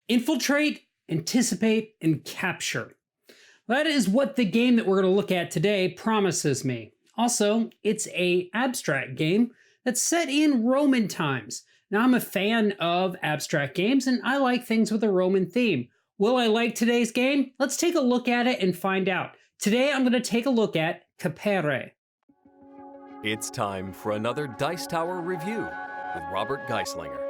Infiltrate, anticipate, and capture. That is what the game that we're going to look at today promises me. Also, it's an abstract game that's set in Roman times. Now, I'm a fan of abstract games and I like things with a Roman theme. Will I like today's game? Let's take a look at it and find out. Today, I'm going to take a look at Capere. It's time for another Dice Tower review with Robert Geistlinger.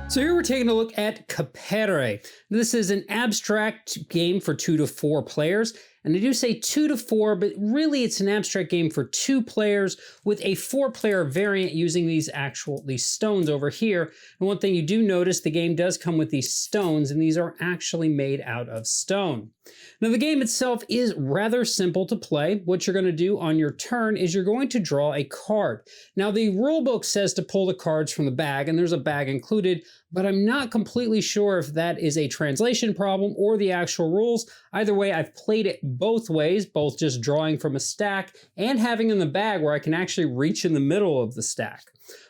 So here we're taking a look at Capere. This is an abstract game for 2 to 4 players. And I do say 2 to 4, but really it's an abstract game for 2 players with a 4-player variant using these stones over here. And one thing you do notice, the game does come with these stones, and these are actually made out of stone. Now the game itself is rather simple to play. What you're going to do on your turn is you're going to draw a card. Now the rulebook says to pull the cards from the bag, and there's a bag included, but I'm not completely sure if that is a translation problem or the actual rules. Either way, I've played it both ways, both just drawing from a stack and having in the bag where I can actually reach in the middle of the stack.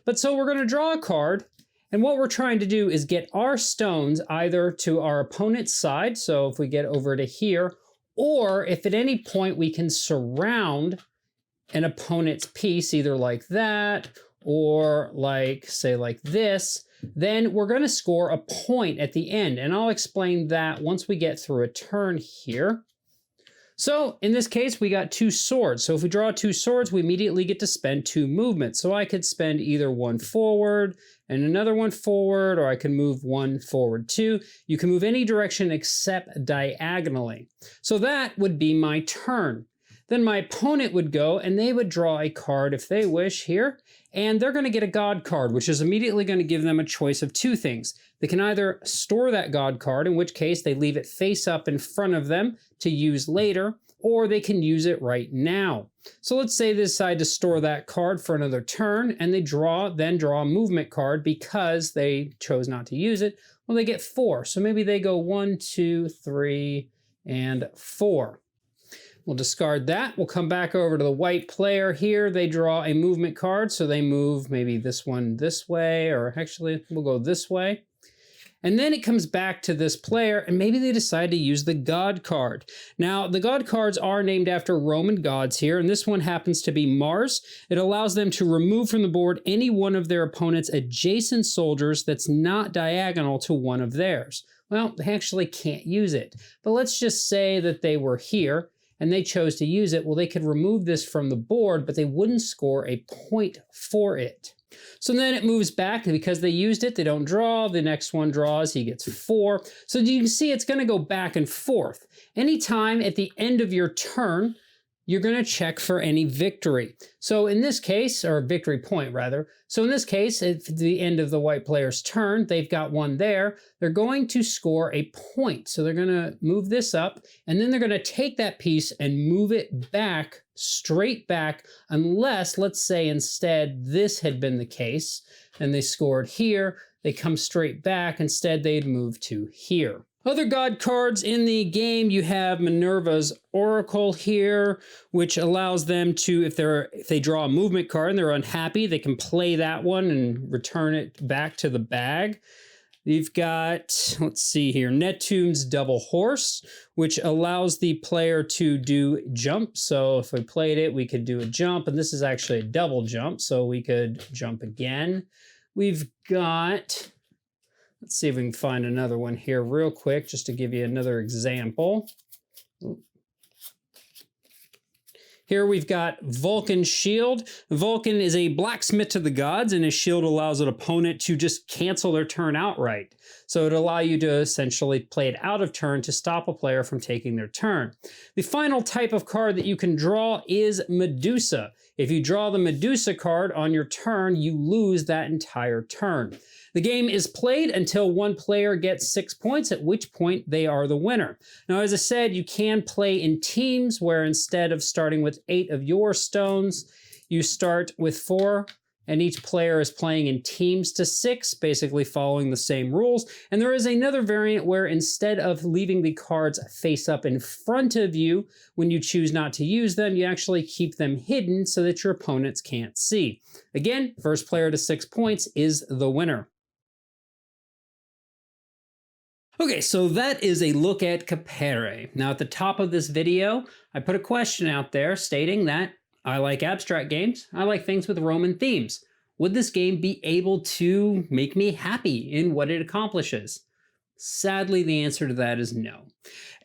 But so we're going to draw a card, and what we're trying to do is get our stones either to our opponent's side, so if we get over to here, or if at any point we can surround an opponent's piece, either like that or like, say like this, then we're going to score a point at the end. And I'll explain that once we get through a turn here. So in this case, we got 2 swords. So if we draw 2 swords, we immediately get to spend 2 movements. So I could spend either one forward and another one forward, or I can move one forward too. You can move any direction except diagonally. So that would be my turn. Then my opponent would go and they would draw a card if they wish here, and they're going to get a god card, which is immediately going to give them a choice of 2 things. They can either store that god card, in which case they leave it face up in front of them to use later, or they can use it right now. So let's say they decide to store that card for another turn, and they then draw a movement card because they chose not to use it. Well, they get 4. So maybe they go 1, 2, 3, and 4. We'll discard that. We'll come back over to the white player here. They draw a movement card, so they move maybe this one this way, or actually we'll go this way. And then it comes back to this player, and maybe they decide to use the God card. Now, the God cards are named after Roman gods here, and this one happens to be Mars. It allows them to remove from the board any one of their opponent's adjacent soldiers that's not diagonal to one of theirs. Well, they actually can't use it. But let's just say that they were here, and they chose to use it. Well, they could remove this from the board, but they wouldn't score a point for it. So then it moves back, and because they used it, they don't draw. The next one draws, he gets 4. So you can see it's going to go back and forth. Anytime at the end of your turn, you're going to check for any victory. So in this case, or victory point rather, so in this case, at the end of the white player's turn, they've got 1 there, they're going to score a point. So they're going to move this up, and then they're going to take that piece and move it back, straight back, unless, let's say instead this had been the case, and they scored here, they come straight back, instead they'd move to here. Other god cards in the game, you have Minerva's Oracle here, which allows them to, if they draw a movement card and they're unhappy, they can play that one and return it back to the bag. You've got, let's see here, Neptune's Double Horse, which allows the player to do jump. So if we played it, we could do a jump, and this is actually a double jump, so we could jump again. We've got, let's see if we can find another one here real quick, just to give you another example. Here we've got Vulcan's Shield. Vulcan is a blacksmith to the gods, and his shield allows an opponent to just cancel their turn outright. So it'll allow you to essentially play it out of turn to stop a player from taking their turn. The final type of card that you can draw is Medusa. If you draw the Medusa card on your turn, you lose that entire turn. The game is played until one player gets 6 points, at which point they are the winner. Now, as I said, you can play in teams where instead of starting with 8 of your stones, you start with 4, and each player is playing in teams to 6, basically following the same rules. And there is another variant where instead of leaving the cards face up in front of you when you choose not to use them, you actually keep them hidden so that your opponents can't see. Again, first player to 6 points is the winner. Okay, so that is a look at Capere. Now at the top of this video, I put a question out there stating that I like abstract games, I like things with Roman themes. Would this game be able to make me happy in what it accomplishes? Sadly, the answer to that is no.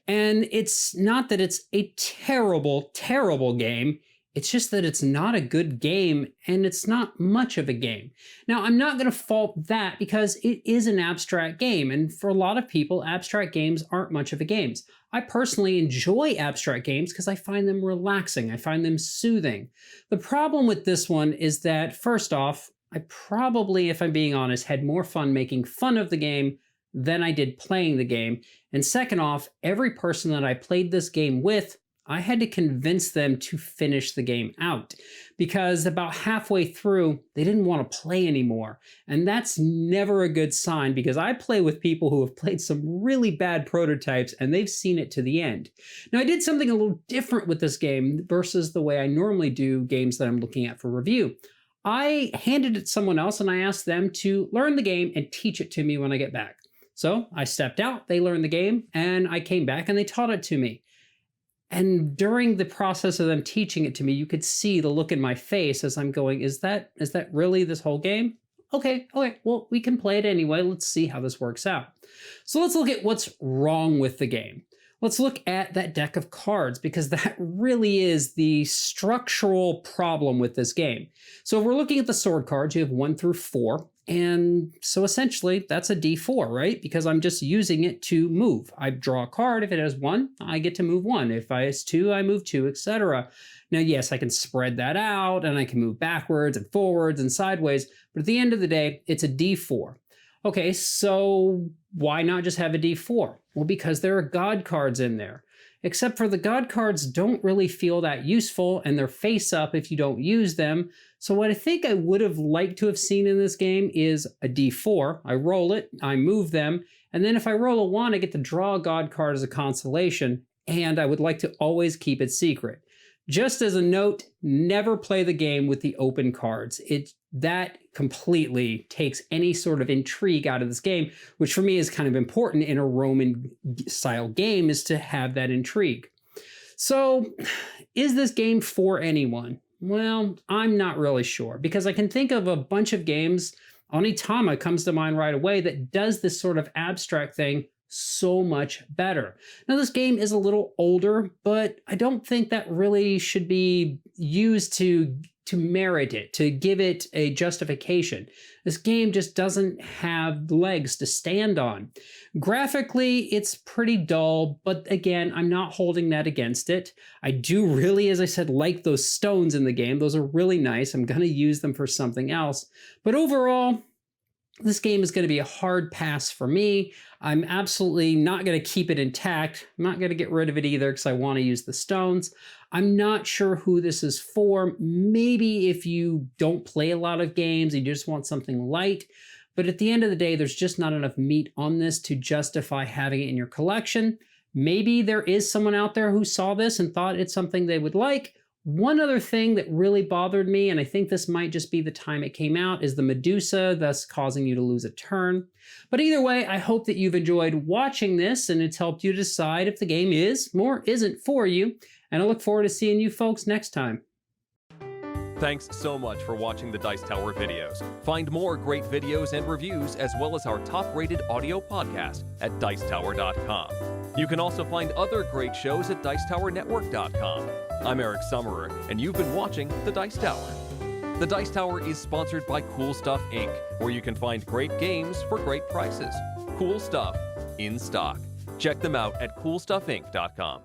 And it's not that it's a terrible, terrible game. It's just that it's not a good game and it's not much of a game. Now, I'm not going to fault that because it is an abstract game. And for a lot of people, abstract games aren't much of a games. I personally enjoy abstract games because I find them relaxing. I find them soothing. The problem with this one is that, first off, I probably, if I'm being honest, had more fun making fun of the game than I did playing the game. And second off, every person that I played this game with, I had to convince them to finish the game out because about halfway through, they didn't want to play anymore. And that's never a good sign because I play with people who have played some really bad prototypes and they've seen it to the end. Now, I did something a little different with this game versus the way I normally do games that I'm looking at for review. I handed it to someone else and I asked them to learn the game and teach it to me when I get back. So I stepped out, they learned the game, and I came back and they taught it to me. And during the process of them teaching it to me, you could see the look in my face as I'm going, is that really this whole game? Okay, well, we can play it anyway. Let's see how this works out. So let's look at what's wrong with the game. Let's look at that deck of cards because that really is the structural problem with this game. So if we're looking at the sword cards, you have 1 through 4. And so essentially that's a D4, right? Because I'm just using it to move. I draw a card. If it has 1, I get to move 1. If it has 2, I move 2, etc. Now, yes, I can spread that out and I can move backwards and forwards and sideways. But at the end of the day, it's a D4. Okay, so why not just have a D4? Well, because there are God cards in there. Except for the God cards don't really feel that useful and they're face up if you don't use them. So what I think I would have liked to have seen in this game is a D4. I roll it, I move them, and then if I roll a 1, I get to draw a God card as a consolation, and I would like to always keep it secret. Just as a note, never play the game with the open cards. That completely takes any sort of intrigue out of this game, which for me is kind of important in a Roman style game, is to have that intrigue. So is this game for anyone? Well, I'm not really sure because I can think of a bunch of games. Onitama comes to mind right away that does this sort of abstract thing so much better. Now, this game is a little older, but I don't think that really should be used to merit it, to give it a justification. This game just doesn't have legs to stand on. Graphically, it's pretty dull, but again, I'm not holding that against it. I do really, as I said, like those stones in the game. Those are really nice. I'm going to use them for something else. But overall, this game is going to be a hard pass for me. I'm absolutely not going to keep it intact. I'm not going to get rid of it either because I want to use the stones. I'm not sure who this is for. Maybe if you don't play a lot of games, you just want something light. But at the end of the day, there's just not enough meat on this to justify having it in your collection. Maybe there is someone out there who saw this and thought it's something they would like. One other thing that really bothered me, and I think this might just be the time it came out, is the Medusa, thus causing you to lose a turn. But either way, I hope that you've enjoyed watching this and it's helped you decide if the game is or isn't for you. And I look forward to seeing you folks next time. Thanks so much for watching the Dice Tower videos. Find more great videos and reviews as well as our top-rated audio podcast at Dicetower.com. You can also find other great shows at Dicetowernetwork.com. I'm Eric Summerer, and you've been watching The Dice Tower. The Dice Tower is sponsored by Cool Stuff Inc., where you can find great games for great prices. Cool stuff in stock. Check them out at CoolStuffInc.com.